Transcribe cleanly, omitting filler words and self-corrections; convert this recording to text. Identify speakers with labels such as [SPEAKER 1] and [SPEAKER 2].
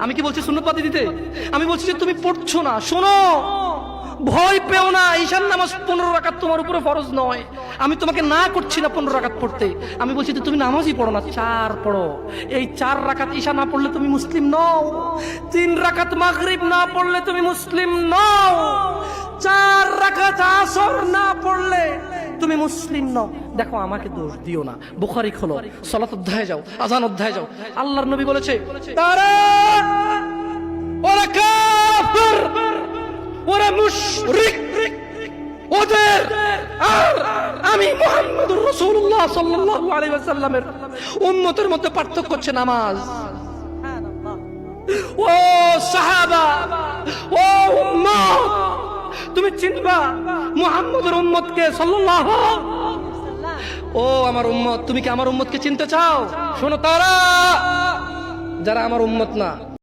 [SPEAKER 1] আমি কি বলছি সুন্নত বাদ দিয়ে দিতে? আমি বলছি যে তুমি পড়ছো না, শোনো, ভয় পেও না। ঈশার নামাজ 15 রাকাত তোমার উপরে ফরজ নয়। আমি তোমাকে না করছি না 15 রাকাত পড়তে, আমি বলছি যে তুমি নামাজই পড়ো না, 4 পড়ো। এই 4 রাকাত ঈশা না পড়লে তুমি মুসলিম নও, 3 রাকাত মাগরিব না পড়লে তুমি মুসলিম নও, 4 রাকাত আসর না পড়লে তুমি মুসলিম নও। দেখো, আমাকে দোষ দিও না। বুখারী খোলো, সালাত অধ্যায়ে যাও, আযান অধ্যায়ে যাও। আল্লাহর নবী বলেছে, তারা ওরা কাফির, ওরা মুশরিক, ওদের আর আমি মুহাম্মদুর রাসূলুল্লাহ সাল্লাল্লাহু আলাইহি ওয়াসাল্লামের উম্মতের মধ্যে পার্থক্য হচ্ছে নামাজ। ও সাহাবা, ও উম্মত, তুমি চিনবা মুহাম্মদের উম্মতকে সাল্লাল্লাহু। ও আমার উম্মত, তুমি কি আমার উম্মতকে চিনতে চাও? শোনো, তারা যারা আমার উম্মত না,